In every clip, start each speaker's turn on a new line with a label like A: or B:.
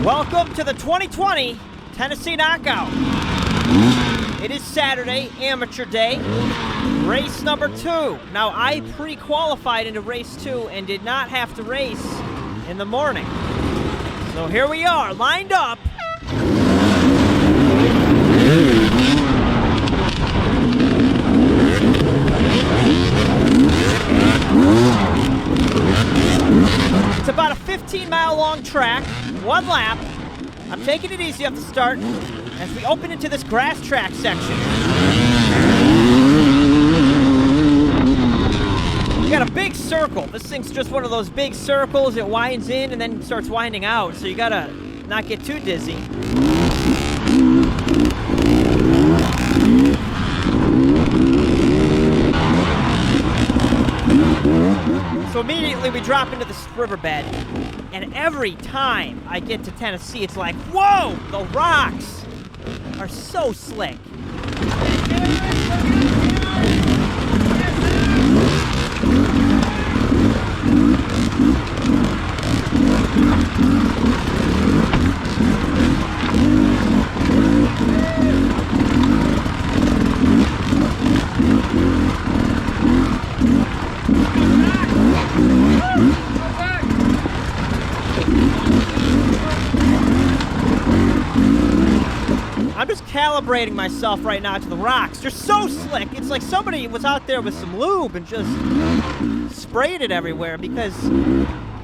A: Welcome to the 2020 Tennessee Knockout. It is Saturday, amateur day, race number 2. Now, I pre-qualified into race 2 and did not have to race in the morning. So here we are, lined up. It's about a 15-mile long track, 1 lap. I'm taking it easy off the start as we open into this grass track section. You got a big circle. This thing's just one of those big circles. It winds in and then starts winding out, so you gotta not get too dizzy. So immediately we drop into this riverbed, and every time I get to Tennessee, it's like, whoa, the rocks are so slick. I'm just calibrating myself right now to the rocks. They're so slick. It's like somebody was out there with some lube and just sprayed it everywhere because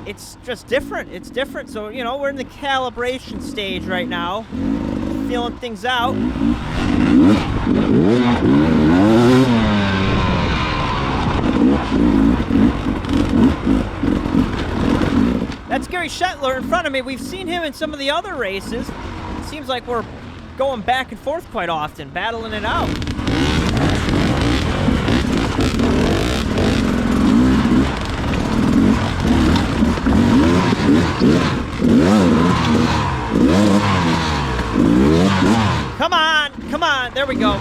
A: it's just different. It's different. So, you know, we're in the calibration stage right now, feeling things out. That's Gary Shetler in front of me. We've seen him in some of the other races. It seems like we're going back and forth quite often, battling it out. Come on, come on, there we go.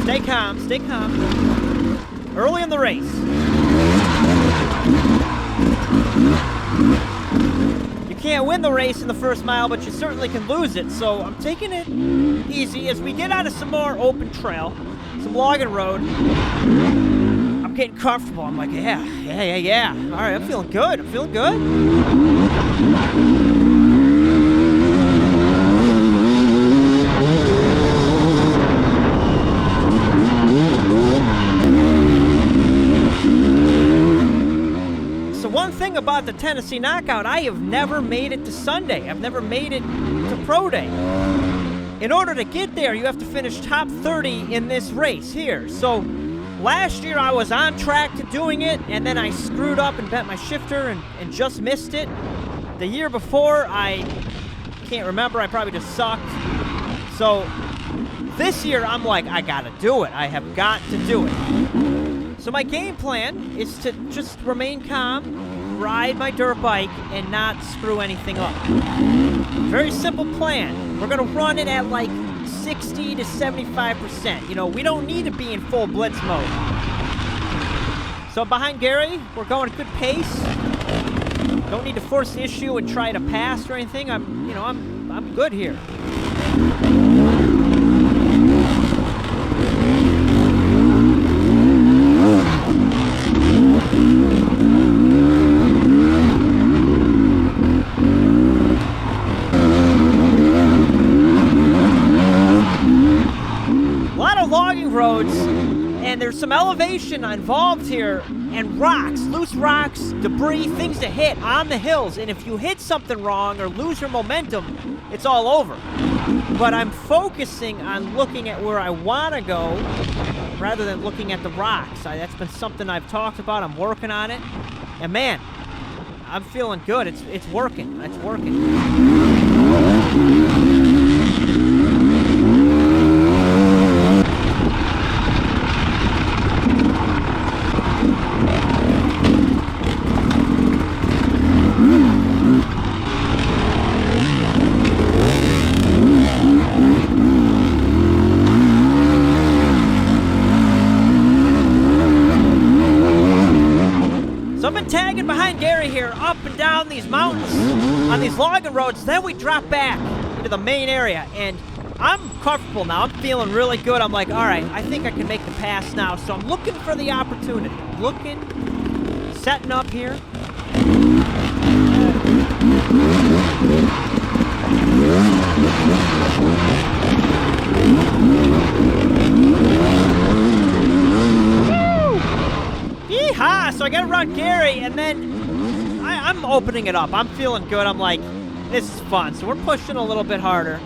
A: Stay calm, stay calm. Early in the race. You can't win the race in the first mile, but you certainly can lose it, so I'm taking it easy as we get onto some more open trail, some logging road. I'm getting comfortable. I'm like, yeah. All right, I'm feeling good. I'm feeling good. One thing about the Tennessee Knockout, I have never made it to Sunday. I've never made it to Pro Day. In order to get there, you have to finish top 30 in this race here. So last year I was on track to doing it, and then I screwed up and bent my shifter and just missed it. The year before, I can't remember. I probably just sucked. So this year I'm like, I gotta do it. I have got to do it. So my game plan is to just remain calm, ride my dirt bike, and not screw anything up. Very simple plan. We're gonna run it at like 60 to 75%. You know, we don't need to be in full blitz mode. So behind Gary, we're going at good pace. Don't need to force the issue and try to pass or anything. I'm good here. Logging roads, and there's some elevation involved here, and rocks, loose rocks, debris, things to hit on the hills, and if you hit something wrong or lose your momentum, it's all over. But I'm focusing on looking at where I want to go rather than looking at the rocks. That's been something I've talked about. I'm working on it, and man, I'm feeling good. It's working. It's working. So I've been tagging behind Gary here, up and down these mountains. on these logging roads. Then we drop back into the main area, and I'm comfortable now. I'm feeling really good. I'm like, all right, I think I can make the pass now. So I'm looking for the opportunity. Setting up here. Yeehaw! So I gotta run Gary, and then I'm opening it up. I'm feeling good. I'm like, this is fun. So we're pushing a little bit harder.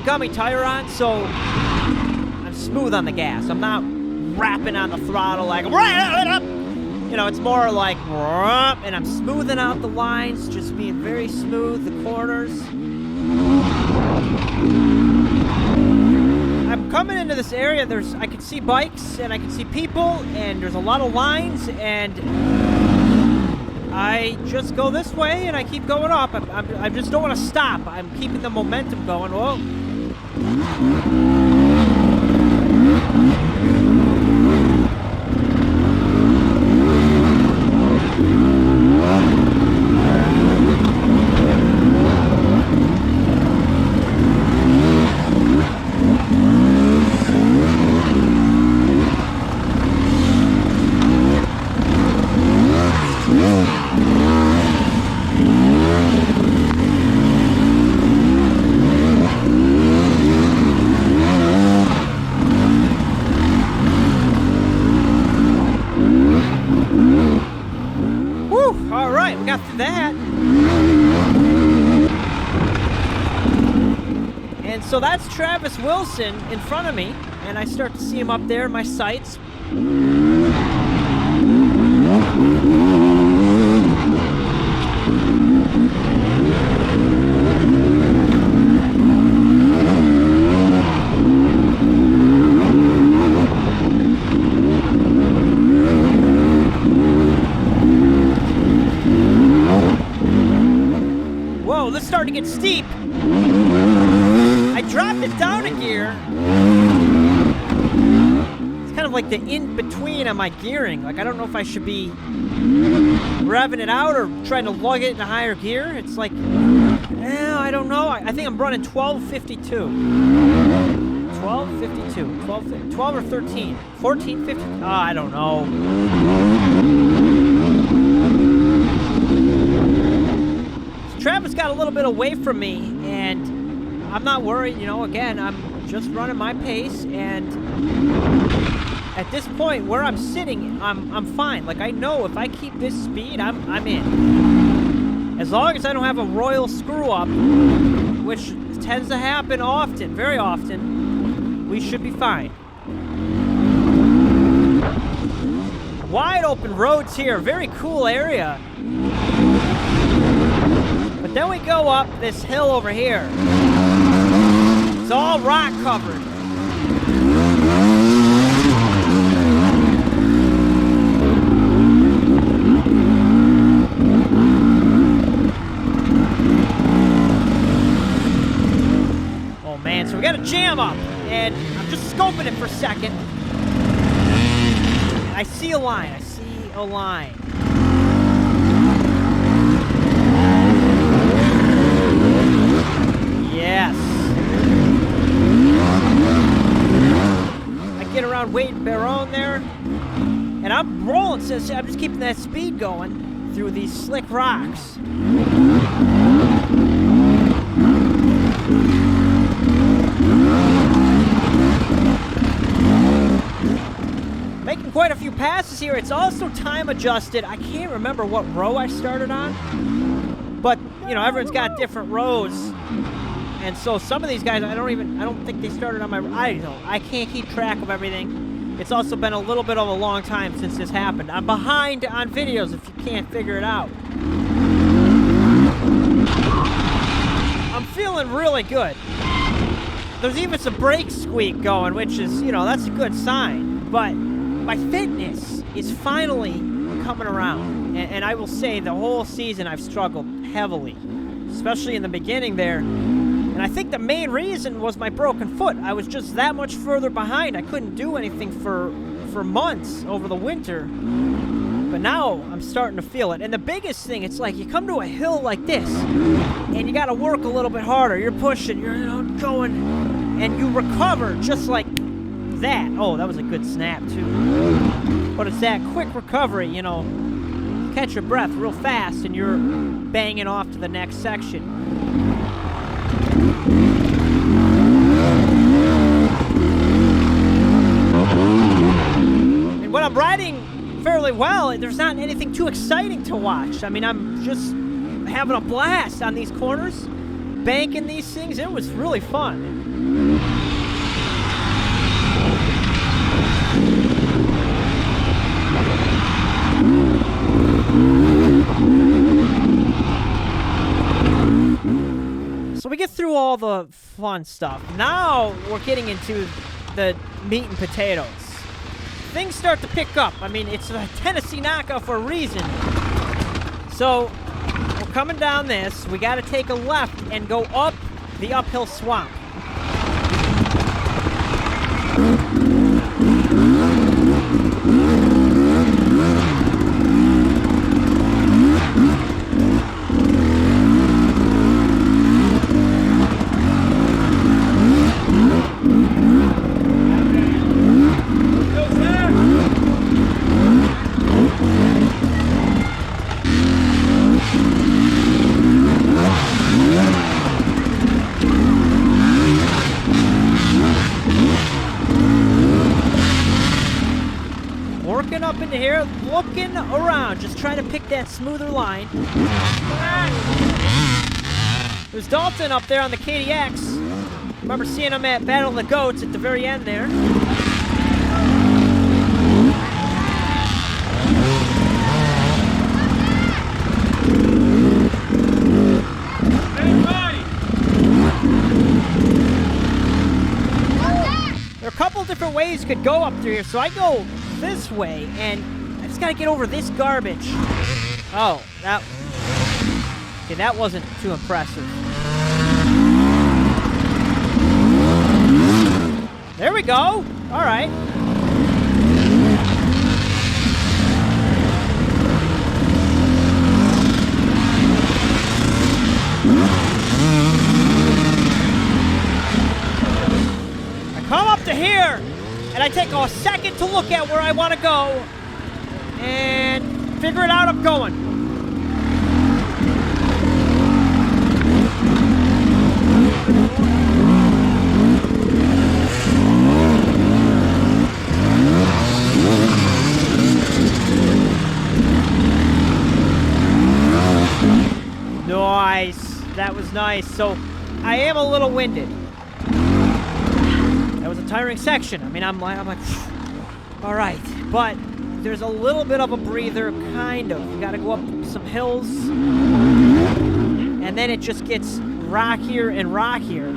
A: Gummy tire on, so I'm smooth on the gas. I'm not rapping on the throttle like, you know, it's more like, and I'm smoothing out the lines, just being very smooth, the corners. I'm coming into this area, I can see bikes, and I can see people, and there's a lot of lines, and I just go this way, and I keep going up. I just don't want to stop. I'm keeping the momentum going. Whoa. So that's Travis Wilson in front of me, and I start to see him up there in my sights. Whoa, this is starting to get steep. I dropped it down a gear. It's kind of like the in-between on my gearing. Like, I don't know if I should be revving it out or trying to lug it in a higher gear. It's like, I don't know. I think I'm running 1252. 1252. 12 or 13. 1450. Oh, I don't know. So Travis got a little bit away from me, and I'm not worried, you know, again, I'm just running my pace, and at this point where I'm sitting, I'm fine. Like, I know if I keep this speed, I'm in. As long as I don't have a royal screw-up, which tends to happen often, very often, we should be fine. Wide open roads here, very cool area. But then we go up this hill over here. It's all rock covered. Oh man, so we got a jam up, and I'm just scoping it for a second. I see a line. Yes. Get around Wade and Barone there, and I'm rolling, so I'm just keeping that speed going through these slick rocks. Making quite a few passes here. It's also time adjusted. I can't remember what row I started on, but you know, everyone's got different rows. And so some of these guys, I don't think they started on my, I can't keep track of everything. It's also been a little bit of a long time since this happened. I'm behind on videos if you can't figure it out. I'm feeling really good. There's even some brake squeak going, which is, you know, that's a good sign. But my fitness is finally coming around. And I will say the whole season I've struggled heavily, especially in the beginning there. And I think the main reason was my broken foot. I was just that much further behind. I couldn't do anything for months over the winter. But now I'm starting to feel it. And the biggest thing, it's like you come to a hill like this, and you got to work a little bit harder. You're pushing, you're going, and you recover just like that. Oh, that was a good snap, too. But it's that quick recovery, you know. Catch your breath real fast, and you're banging off to the next section. And when I'm riding fairly well, there's not anything too exciting to watch. I mean, I'm just having a blast on these corners, banking these things. It was really fun. So we get through all the fun stuff. Now we're getting into the meat and potatoes. Things start to pick up. I mean, it's a Tennessee knockout for a reason. So we're coming down this. We got to take a left and go up the uphill swamp. Working up into here, looking around, just trying to pick that smoother line. There's Dalton up there on the KDX. Remember seeing him at Battle of the Goats at the very end there. There are a couple different ways you could go up through here, so I go this way, and I just gotta get over this garbage. Oh, that wasn't too impressive. There we go. All right. I come up to here, and I take a second to look at where I want to go and figure it out. I'm going. Nice. That was nice. So I am a little winded. That was a tiring section. I mean, I'm like, all right. But there's a little bit of a breather, kind of. You got to go up some hills, and then it just gets rockier and rockier.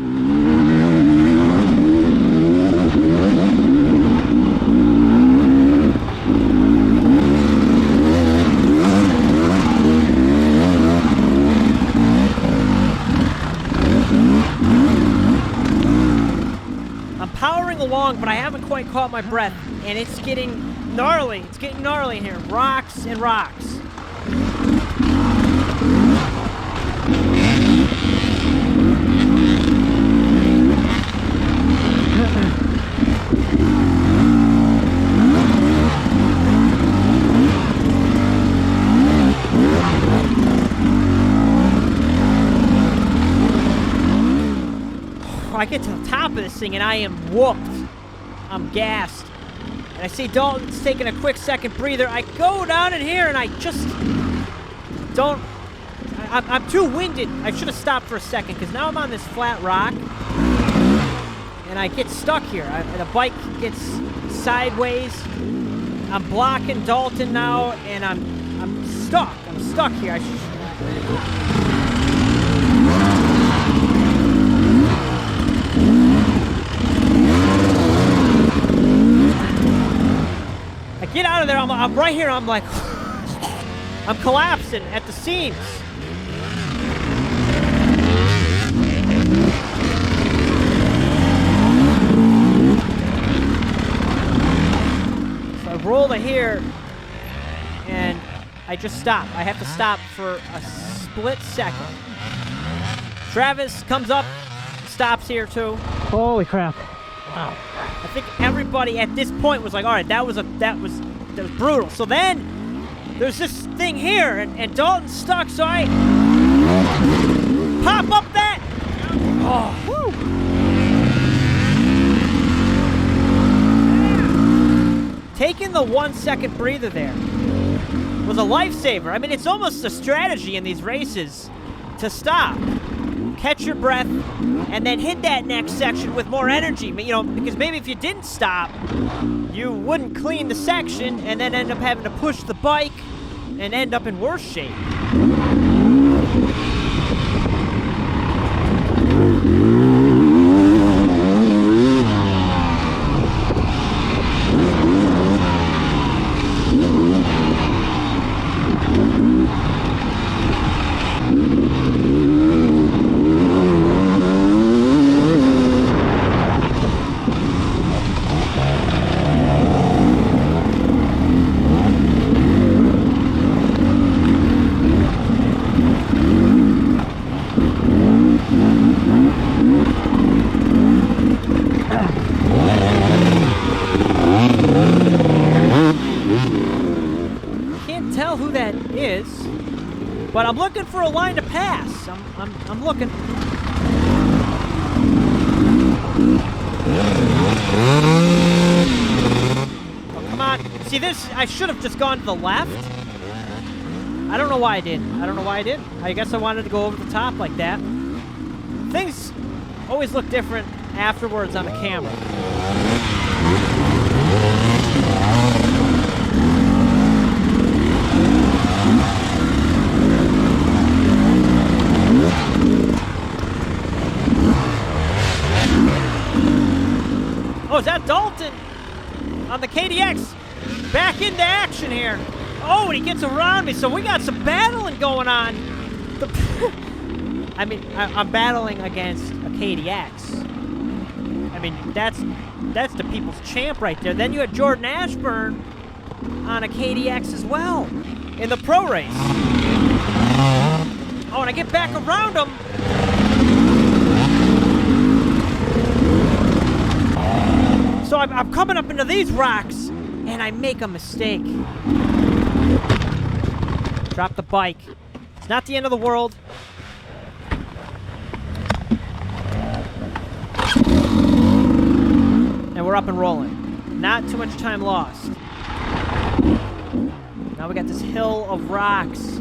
A: Powering along, but I haven't quite caught my breath, and it's getting gnarly. It's getting gnarly in here. Rocks and rocks. I get to the top of this thing and I am whooped. I'm gassed. And I see Dalton's taking a quick second breather. I go down in here and I just don't... I'm too winded. I should have stopped for a second because now I'm on this flat rock and I get stuck here. The bike gets sideways. I'm blocking Dalton now and I'm stuck. I'm stuck here. there, I'm right here, I'm like, I'm collapsing at the seams. So I roll to here, and I just stop. I have to stop for a split second. Travis comes up, stops here too.
B: Holy crap.
A: Wow. I think everybody at this point was like, all right, that was brutal. So then there's this thing here, and Dalton's stuck, so I pop up that. Oh, whew. Taking the 1 second breather there was a lifesaver. I mean, it's almost a strategy in these races to stop, catch your breath, and then hit that next section with more energy. You know, because maybe if you didn't stop, you wouldn't clean the section and then end up having to push the bike and end up in worse shape. But I'm looking for a line to pass. I'm looking. Oh, come on. See this? I should have just gone to the left. I don't know why I didn't. I guess I wanted to go over the top like that. Things always look different afterwards on the camera. Oh, is that Dalton on the KDX? Back into action here. Oh, and he gets around me, so we got some battling going on. I mean, I'm battling against a KDX. I mean, that's the people's champ right there. Then you had Jordan Ashburn on a KDX as well in the pro race. Oh, and I get back around him. So I'm coming up into these rocks, and I make a mistake. Drop the bike. It's not the end of the world. And we're up and rolling. Not too much time lost. Now we got this hill of rocks.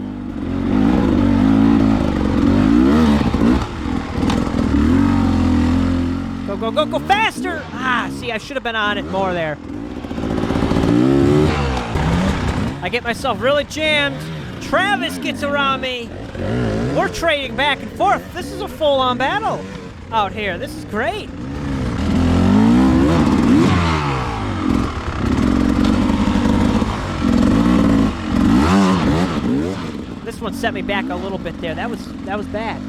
A: Go, go, go, go faster! Ah, see, I should have been on it more there. I get myself really jammed. Travis gets around me. We're trading back and forth. This is a full-on battle out here. This is great. This one set me back a little bit there. That was bad.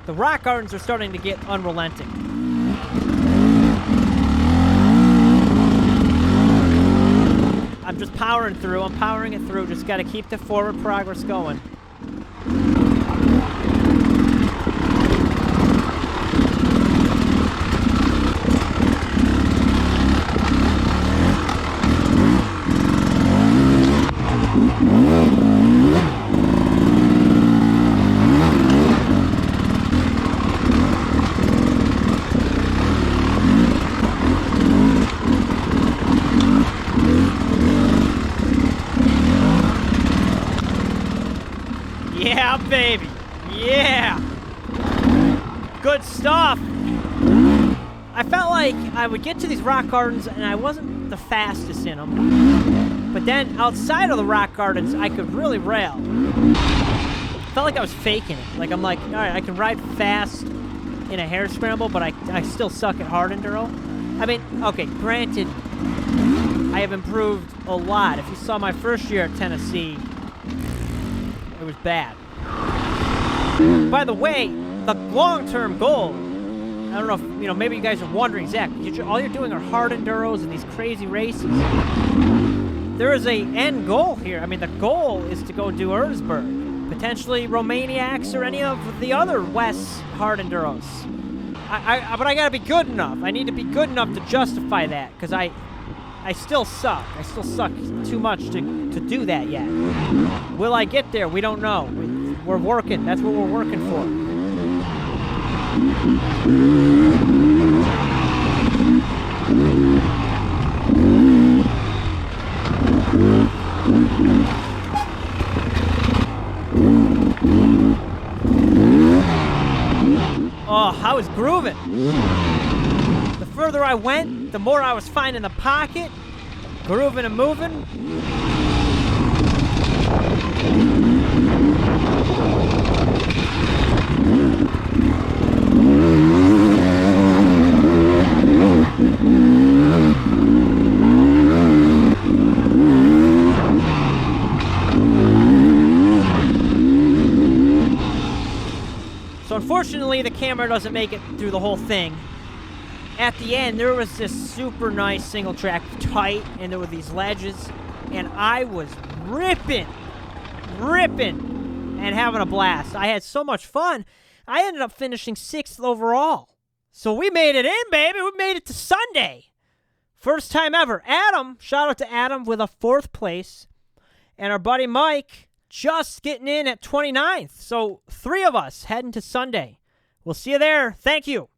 A: The rock gardens are starting to get unrelenting. I'm just powering through. I'm powering it through. Just got to keep the forward progress going. Yeah, baby. Yeah. Good stuff. I felt like I would get to these rock gardens and I wasn't the fastest in them. But then outside of the rock gardens, I could really rail. felt like I was faking it. Like, I'm like, all right, I can ride fast in a hare scramble, but I still suck at hard enduro. I mean, okay, granted, I have improved a lot. If you saw my first year at Tennessee, it was bad. By the way, the long-term goal, I don't know if, you know, maybe you guys are wondering, Zach, all you're doing are hard enduros and these crazy races. There is a end goal here. I mean, the goal is to go do Erzberg, potentially Romaniacs or any of the other West hard enduros. But I gotta be good enough. I need to be good enough to justify that, because I still suck. I still suck too much to do that yet. Will I get there? We don't know. We're working. That's what we're working for. Oh, I was grooving. The further I went, the more I was finding the pocket, grooving and moving. So unfortunately, the camera doesn't make it through the whole thing. At the end, there was this super nice single track, tight, and there were these ledges, and I was ripping, and having a blast. I had so much fun. I ended up finishing 6th overall. So we made it in, baby. We made it to Sunday. First time ever. Adam, shout out to Adam with a 4th place, and our buddy Mike just getting in at 29th. So 3 of us heading to Sunday. We'll see you there. Thank you.